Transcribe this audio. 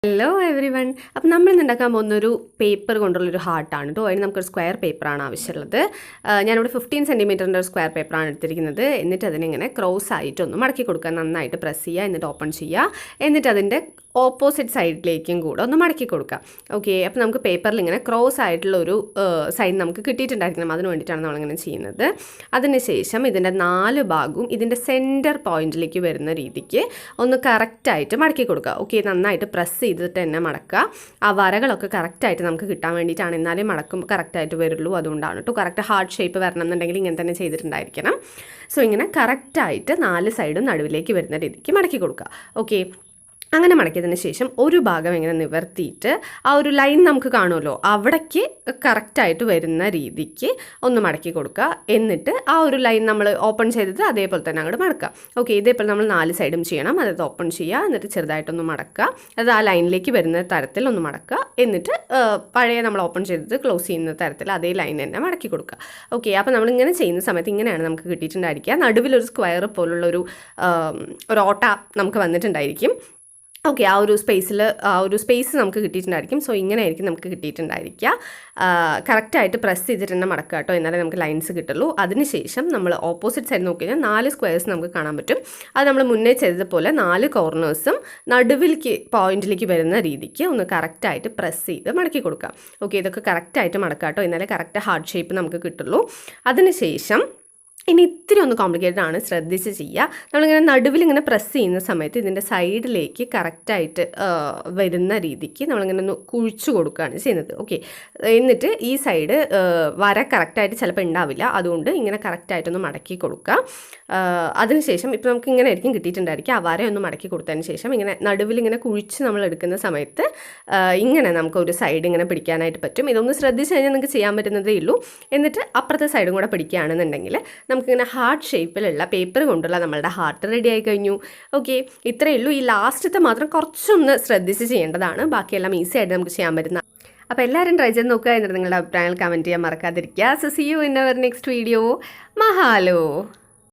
Hello every one. അപ്പം നമ്മൾ ഇന്ന് ഉണ്ടാക്കാൻ പോകുന്നൊരു പേപ്പർ കൊണ്ടുള്ളൊരു ഹാർട്ടാണ് കേട്ടോ. അതിന് നമുക്കൊരു സ്ക്വയർ പേപ്പറാണ് ആവശ്യമുള്ളത്. ഞാനിവിടെ 15 സെൻറ്റിമീറ്ററിൻ്റെ ഒരു സ്ക്വയർ പേപ്പറാണ് എടുത്തിരിക്കുന്നത്. എന്നിട്ട് അതിനിങ്ങനെ ക്രോസ് ആയിട്ടൊന്ന് മടക്കി കൊടുക്കുക, നന്നായിട്ട് പ്രസ് ചെയ്യുക, എന്നിട്ട് ഓപ്പൺ ചെയ്യുക, എന്നിട്ട് അതിൻ്റെ ഓപ്പോസിറ്റ് സൈഡിലേക്കും കൂടെ ഒന്ന് മടക്കി കൊടുക്കുക. ഓക്കെ, അപ്പോൾ നമുക്ക് പേപ്പറിൽ ഇങ്ങനെ ക്രോസ് ആയിട്ടുള്ള ഒരു സൈഡ് നമുക്ക് കിട്ടിയിട്ടുണ്ടായിരിക്കണം. അതിന് വേണ്ടിയിട്ടാണ് നമ്മളിങ്ങനെ ചെയ്യുന്നത്. അതിനുശേഷം ഇതിൻ്റെ 4 ഭാഗവും ഇതിൻ്റെ സെൻറ്റർ പോയിന്റിലേക്ക് വരുന്ന രീതിക്ക് ഒന്ന് കറക്റ്റായിട്ട് മടക്കി കൊടുക്കുക. ഓക്കെ, നന്നായിട്ട് പ്രസ് ചെയ്തിട്ട് തന്നെ മടക്കുക. ആ വരകളൊക്കെ കറക്റ്റായിട്ട് നമുക്ക് കിട്ടാൻ വേണ്ടിയിട്ടാണ്. എന്നാലേ മടക്കും കറക്റ്റായിട്ട് വരുള്ളൂ. അതുകൊണ്ടാണ് കേട്ടോ. കറക്റ്റ് ഹാർട്ട് ഷേപ്പ് വരണം എന്നുണ്ടെങ്കിൽ ഇങ്ങനെ തന്നെ ചെയ്തിട്ടുണ്ടായിരിക്കണം. സോ ഇങ്ങനെ കറക്റ്റായിട്ട് 4 സൈഡും നടുവിലേക്ക് വരുന്ന രീതിക്ക് മടക്കി കൊടുക്കുക. ഓക്കെ, അങ്ങനെ മടക്കിയതിന് ശേഷം ഒരു ഭാഗം ഇങ്ങനെ നിവർത്തിയിട്ട് ആ ഒരു ലൈൻ നമുക്ക് കാണുമല്ലോ, അവിടേക്ക് കറക്റ്റായിട്ട് വരുന്ന രീതിക്ക് ഒന്ന് മടക്കി കൊടുക്കുക. എന്നിട്ട് ആ ഒരു ലൈൻ നമ്മൾ ഓപ്പൺ ചെയ്തിട്ട് അതേപോലെ തന്നെ അങ്ങോട്ട് മടക്കുക. ഓക്കെ, ഇതേപോലെ നമ്മൾ 4 സൈഡും ചെയ്യണം. അതായത് ഓപ്പൺ ചെയ്യുക, എന്നിട്ട് ചെറുതായിട്ടൊന്ന് മടക്കുക, അത് ആ ലൈനിലേക്ക് വരുന്ന തരത്തിൽ ഒന്ന് മടക്കുക. എന്നിട്ട് പഴയ നമ്മൾ ഓപ്പൺ ചെയ്തിട്ട് ക്ലോസ് ചെയ്യുന്ന തരത്തിൽ അതേ ലൈൻ തന്നെ മടക്കി കൊടുക്കുക. ഓക്കെ, അപ്പോൾ നമ്മളിങ്ങനെ ചെയ്യുന്ന സമയത്ത് ഇങ്ങനെയാണ് നമുക്ക് കിട്ടിയിട്ടുണ്ടായിരിക്കുക. നടുവിലൊരു സ്ക്വയർ പോലുള്ളൊരു ഓട്ട നമുക്ക് വന്നിട്ടുണ്ടായിരിക്കും. ഓക്കെ, ആ ഒരു സ്പേസ് നമുക്ക് കിട്ടിയിട്ടുണ്ടായിരിക്കും. സോ ഇങ്ങനെ ആയിരിക്കും നമുക്ക് കിട്ടിയിട്ടുണ്ടായിരിക്കുക. കറക്റ്റായിട്ട് പ്രസ് ചെയ്തിട്ട് തന്നെ മടക്കുക കേട്ടോ, എന്നാലേ നമുക്ക് ലൈൻസ് കിട്ടുള്ളൂ. അതിനുശേഷം നമ്മൾ ഓപ്പോസിറ്റ് സൈഡ് നോക്കി കഴിഞ്ഞാൽ 4 സ്ക്വയർസ് നമുക്ക് കാണാൻ പറ്റും. അത് നമ്മൾ മുന്നേ ചെയ്തതുപോലെ 4 കോർണേഴ്സും നടുവിലേക്ക് പോയിന്റിലേക്ക് വരുന്ന രീതിക്ക് ഒന്ന് കറക്റ്റായിട്ട് പ്രസ് ചെയ്ത് മടക്കി കൊടുക്കുക. ഓക്കെ, ഇതൊക്കെ കറക്റ്റായിട്ട് മടക്കുക കേട്ടോ, എന്നാലേ കറക്റ്റ് ഹാർട്ട് ഷേപ്പ് നമുക്ക് കിട്ടുള്ളൂ. അതിനുശേഷം ഇനി ഇത്തിരി ഒന്ന് കോംപ്ലിക്കേറ്റഡ് ആണ്, ശ്രദ്ധിച്ച് ചെയ്യുക. നമ്മളിങ്ങനെ നടുവിൽ ഇങ്ങനെ പ്രസ് ചെയ്യുന്ന സമയത്ത് ഇതിൻ്റെ സൈഡിലേക്ക് കറക്റ്റായിട്ട് വരുന്ന രീതിക്ക് നമ്മളിങ്ങനെ ഒന്ന് കുഴിച്ചു കൊടുക്കുകയാണ് ചെയ്യുന്നത്. ഓക്കെ, എന്നിട്ട് ഈ സൈഡ് വര കറക്റ്റായിട്ട് ചിലപ്പോൾ ഉണ്ടാവില്ല, അതുകൊണ്ട് ഇങ്ങനെ കറക്റ്റായിട്ടൊന്ന് മടക്കി കൊടുക്കുക. അതിനുശേഷം ഇപ്പോൾ നമുക്ക് ഇങ്ങനെ ആയിരിക്കും കിട്ടിയിട്ടുണ്ടായിരിക്കും. ആ വര ഒന്ന് മടക്കി കൊടുത്തതിന് ശേഷം ഇങ്ങനെ നടുവിൽ ഇങ്ങനെ കുഴിച്ച് നമ്മൾ എടുക്കുന്ന സമയത്ത് ഇങ്ങനെ നമുക്കൊരു സൈഡ് ഇങ്ങനെ പിടിക്കാനായിട്ട് പറ്റും. ഇതൊന്ന് ശ്രദ്ധിച്ച് കഴിഞ്ഞാൽ നിങ്ങൾക്ക് ചെയ്യാൻ പറ്റുന്നതേ ഉള്ളൂ. എന്നിട്ട് അപ്പുറത്തെ സൈഡും കൂടെ പിടിക്കുകയാണെന്നുണ്ടെങ്കിൽ നമുക്കിങ്ങനെ ഹാർട്ട് ഷേപ്പിലുള്ള പേപ്പർ കൊണ്ടുള്ള നമ്മളുടെ ഹാർട്ട് റെഡി ആയി കഴിഞ്ഞു. ഓക്കെ, ഇത്രയേ ഉള്ളൂ. ഈ ലാസ്റ്റത്തെ മാത്രം കുറച്ചൊന്ന് ശ്രദ്ധിച്ച് ചെയ്യേണ്ടതാണ്, ബാക്കിയെല്ലാം ഈസി ആയിട്ട് നമുക്ക് ചെയ്യാൻ പറ്റുന്ന. അപ്പോൾ എല്ലാവരും ട്രൈ ചെയ്ത് നോക്കുക, എന്നിട്ട് നിങ്ങളുടെ അഭിപ്രായങ്ങൾ കമൻറ്റ് ചെയ്യാൻ മറക്കാതിരിക്കുക. So see you in our next video. മഹാലോ.